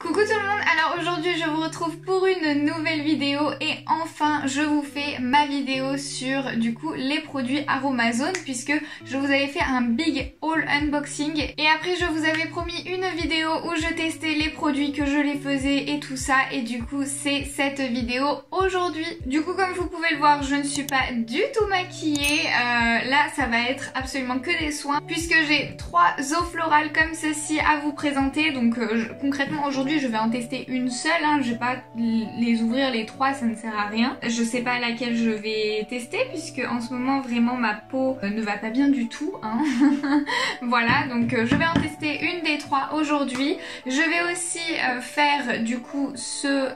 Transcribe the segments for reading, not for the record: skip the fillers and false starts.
Coucou tout le monde, alors aujourd'hui je vous retrouve pour une nouvelle vidéo et enfin je vous fais ma vidéo sur du coup les produits Aromazone puisque je vous avais fait un big haul unboxing et après je vous avais promis une vidéo où je testais les produits, que je les faisais et tout ça, et du coup c'est cette vidéo aujourd'hui. Du coup comme vous pouvez le voir, je ne suis pas du tout maquillée, là ça va être absolument que des soins puisque j'ai 3 eaux florales comme ceci à vous présenter. Donc concrètement aujourd'hui je vais en tester une seule, hein. Je vais pas les ouvrir les 3, ça ne sert à rien. Je sais pas laquelle je vais tester puisque en ce moment vraiment ma peau ne va pas bien du tout, hein. Voilà, donc je vais en tester une des 3 aujourd'hui. Je vais aussi faire du coup ce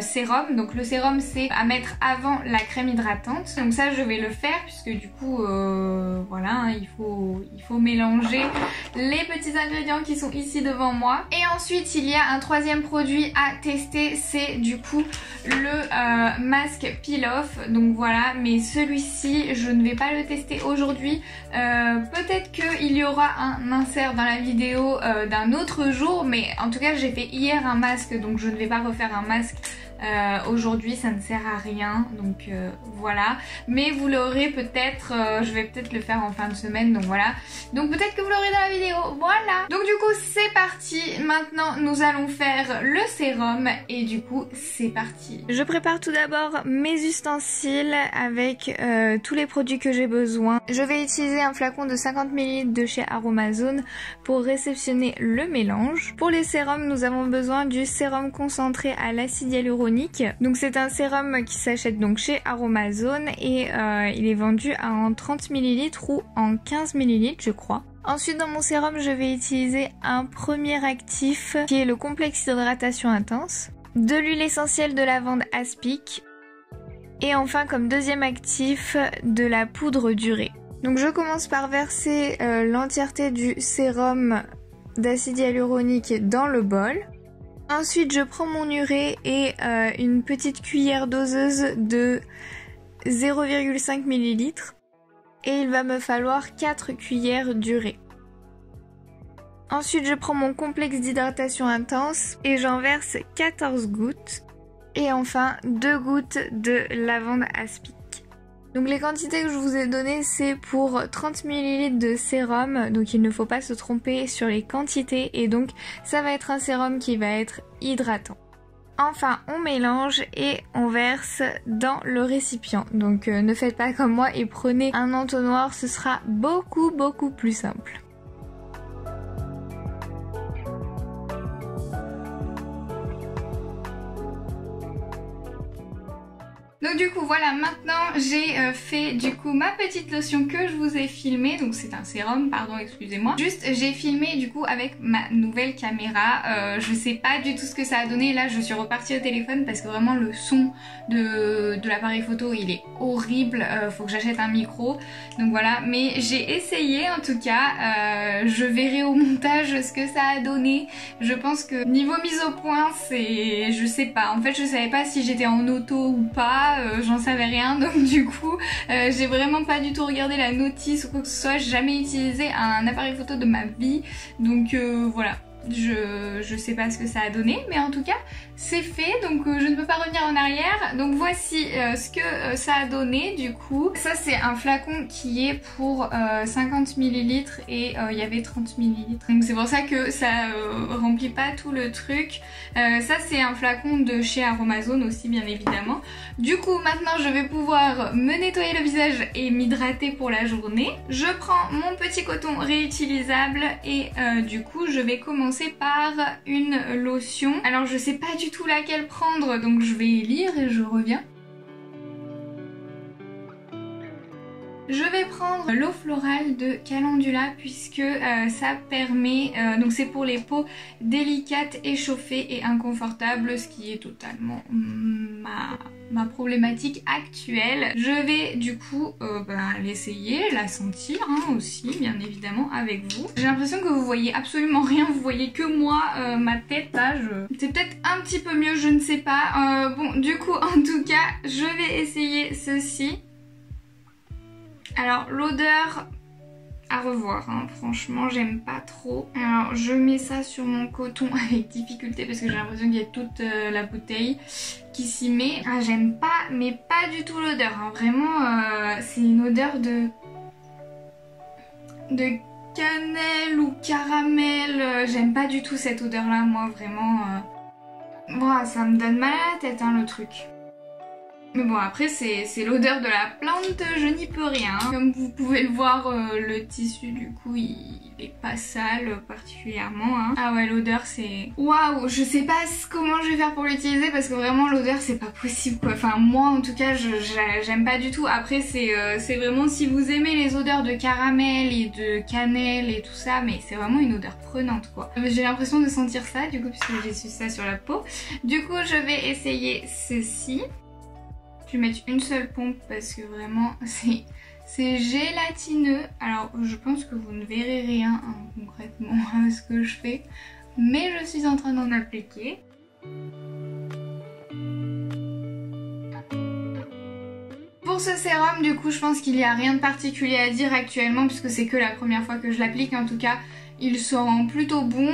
sérum. Donc le sérum c'est à mettre avant la crème hydratante. Donc ça je vais le faire puisque du coup voilà, hein, il faut mélanger les petits ingrédients qui sont ici devant moi. Et ensuite il y a un troisième produit à tester, c'est du coup le masque peel off. Donc voilà, mais celui-ci je ne vais pas le tester aujourd'hui. Peut-être qu'il y aura un insert dans la vidéo d'un autre jour, mais en tout cas j'ai fait hier un masque, donc je ne vais pas refaire un masque aujourd'hui, ça ne sert à rien, donc voilà. Mais vous l'aurez peut-être, je vais peut-être le faire en fin de semaine, donc voilà. Donc peut-être que vous l'aurez dans la vidéo, voilà. Donc du coup c'est parti, maintenant nous allons faire le sérum et du coup c'est parti. Je prépare tout d'abord mes ustensiles avec tous les produits que j'ai besoin. Je vais utiliser un flacon de 50 ml de chez Aromazone pour réceptionner le mélange. Pour les sérums, nous avons besoin du sérum concentré à l'acide hyaluronique. Donc c'est un sérum qui s'achète donc chez Aromazone et il est vendu en 30 ml ou en 15 ml je crois. Ensuite dans mon sérum je vais utiliser un premier actif qui est le complexe hydratation intense, de l'huile essentielle de lavande aspic et enfin comme deuxième actif de la poudre d'urée. Donc je commence par verser l'entièreté du sérum d'acide hyaluronique dans le bol. Ensuite je prends mon urée et une petite cuillère doseuse de 0,5 ml et il va me falloir 4 cuillères d'urée. Ensuite je prends mon complexe d'hydratation intense et j'en verse 14 gouttes et enfin 2 gouttes de lavande aspic. Donc les quantités que je vous ai données c'est pour 30 ml de sérum, donc il ne faut pas se tromper sur les quantités et donc ça va être un sérum qui va être hydratant. Enfin on mélange et on verse dans le récipient, donc ne faites pas comme moi et prenez un entonnoir, ce sera beaucoup plus simple. Donc du coup voilà, maintenant j'ai fait du coup ma petite lotion que je vous ai filmée, donc c'est un sérum, pardon, excusez-moi. Juste j'ai filmé du coup avec ma nouvelle caméra, je sais pas du tout ce que ça a donné, là je suis repartie au téléphone parce que vraiment le son de l'appareil photo il est horrible, faut que j'achète un micro, donc voilà. Mais j'ai essayé en tout cas, je verrai au montage ce que ça a donné. Je pense que niveau mise au point c'est, je sais pas, en fait je savais pas si j'étais en auto ou pas. J'en savais rien, donc du coup j'ai vraiment pas du tout regardé la notice ou quoi que ce soit, j'ai jamais utilisé un appareil photo de ma vie, donc voilà. Je sais pas ce que ça a donné, mais en tout cas c'est fait, donc je ne peux pas revenir en arrière. Donc voici ce que ça a donné du coup. Ça c'est un flacon qui est pour 50 ml et il y avait 30 ml, donc c'est pour ça que ça remplit pas tout le truc. Ça c'est un flacon de chez Aromazone aussi bien évidemment. Du coup maintenant je vais pouvoir me nettoyer le visage et m'hydrater pour la journée. Je prends mon petit coton réutilisable et du coup je vais commencer par une lotion. Alors je sais pas du tout laquelle prendre, donc je vais lire et je reviens. Je vais prendre l'eau florale de Calendula puisque ça permet, donc c'est pour les peaux délicates, échauffées et inconfortables, ce qui est totalement ma problématique actuelle. Je vais du coup l'essayer, la sentir hein, aussi bien évidemment avec vous. J'ai l'impression que vous voyez absolument rien, vous voyez que moi, ma tête là, c'est peut-être un petit peu mieux, je ne sais pas. Bon du coup en tout cas je vais essayer ceci. Alors l'odeur à revoir, hein. Franchement j'aime pas trop. Alors je mets ça sur mon coton avec difficulté parce que j'ai l'impression qu'il y a toute la bouteille qui s'y met. Ah j'aime pas, mais pas du tout l'odeur, hein. Vraiment c'est une odeur de cannelle ou caramel. J'aime pas du tout cette odeur là, moi vraiment. Bon, ça me donne mal à la tête, hein, le truc. Mais bon, après c'est l'odeur de la plante, je n'y peux rien. Comme vous pouvez le voir, le tissu du coup il est pas sale particulièrement, hein. Ah ouais, l'odeur c'est... Waouh, je sais pas comment je vais faire pour l'utiliser parce que vraiment l'odeur c'est pas possible quoi. Enfin moi en tout cas j'aime pas du tout. Après c'est vraiment si vous aimez les odeurs de caramel et de cannelle et tout ça, mais c'est vraiment une odeur prenante quoi. J'ai l'impression de sentir ça du coup puisque j'ai su ça sur la peau. Du coup je vais essayer ceci. Je vais mettre une seule pompe parce que vraiment c'est gélatineux. Alors je pense que vous ne verrez rien hein, concrètement à ce que je fais, mais je suis en train d'en appliquer. Pour ce sérum du coup je pense qu'il n'y a rien de particulier à dire actuellement puisque c'est que la première fois que je l'applique. En tout cas il sent plutôt bon.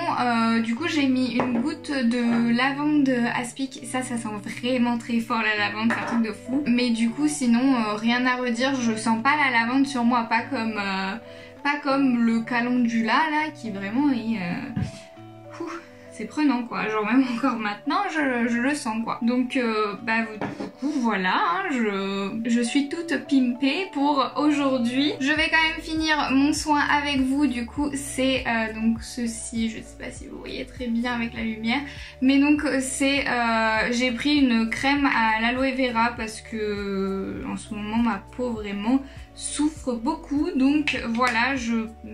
Du coup j'ai mis une goutte de lavande aspic. Ça sent vraiment très fort la lavande, c'est un truc de fou. Mais du coup sinon rien à redire, je sens pas la lavande sur moi, pas comme le calendula là qui vraiment est... c'est prenant quoi, genre même encore maintenant je le sens quoi. Donc bah du coup voilà, hein, je suis toute pimpée pour aujourd'hui. Je vais quand même finir mon soin avec vous, du coup c'est donc ceci, je sais pas si vous voyez très bien avec la lumière, mais donc c'est j'ai pris une crème à l'aloe vera parce que en ce moment ma peau vraiment souffre beaucoup, donc voilà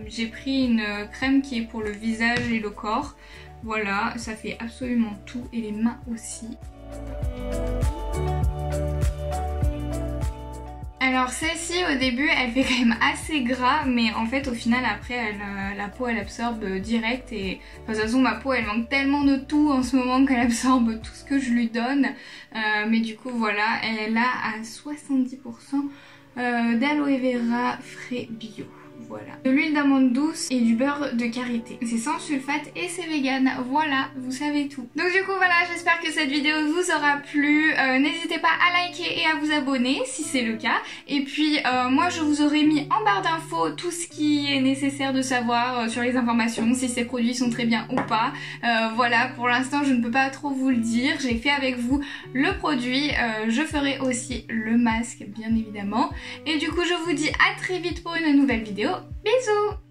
j'ai pris une crème qui est pour le visage et le corps. Voilà, ça fait absolument tout et les mains aussi. Alors celle-ci au début elle fait quand même assez gras, mais en fait au final après la peau elle absorbe direct et de toute façon ma peau elle manque tellement de tout en ce moment qu'elle absorbe tout ce que je lui donne. Mais du coup voilà, elle est là à 70% d'aloe vera frais bio. Voilà. De l'huile d'amande douce et du beurre de karité. C'est sans sulfate et c'est vegan. Voilà, vous savez tout. Donc du coup voilà, j'espère que cette vidéo vous aura plu. N'hésitez pas à liker et à vous abonner si c'est le cas. Et puis moi je vous aurais mis en barre d'infos tout ce qui est nécessaire de savoir sur les informations, si ces produits sont très bien ou pas. Voilà, pour l'instant je ne peux pas trop vous le dire. J'ai fait avec vous le produit. Je ferai aussi le masque bien évidemment. Et du coup je vous dis à très vite pour une nouvelle vidéo. Bisous!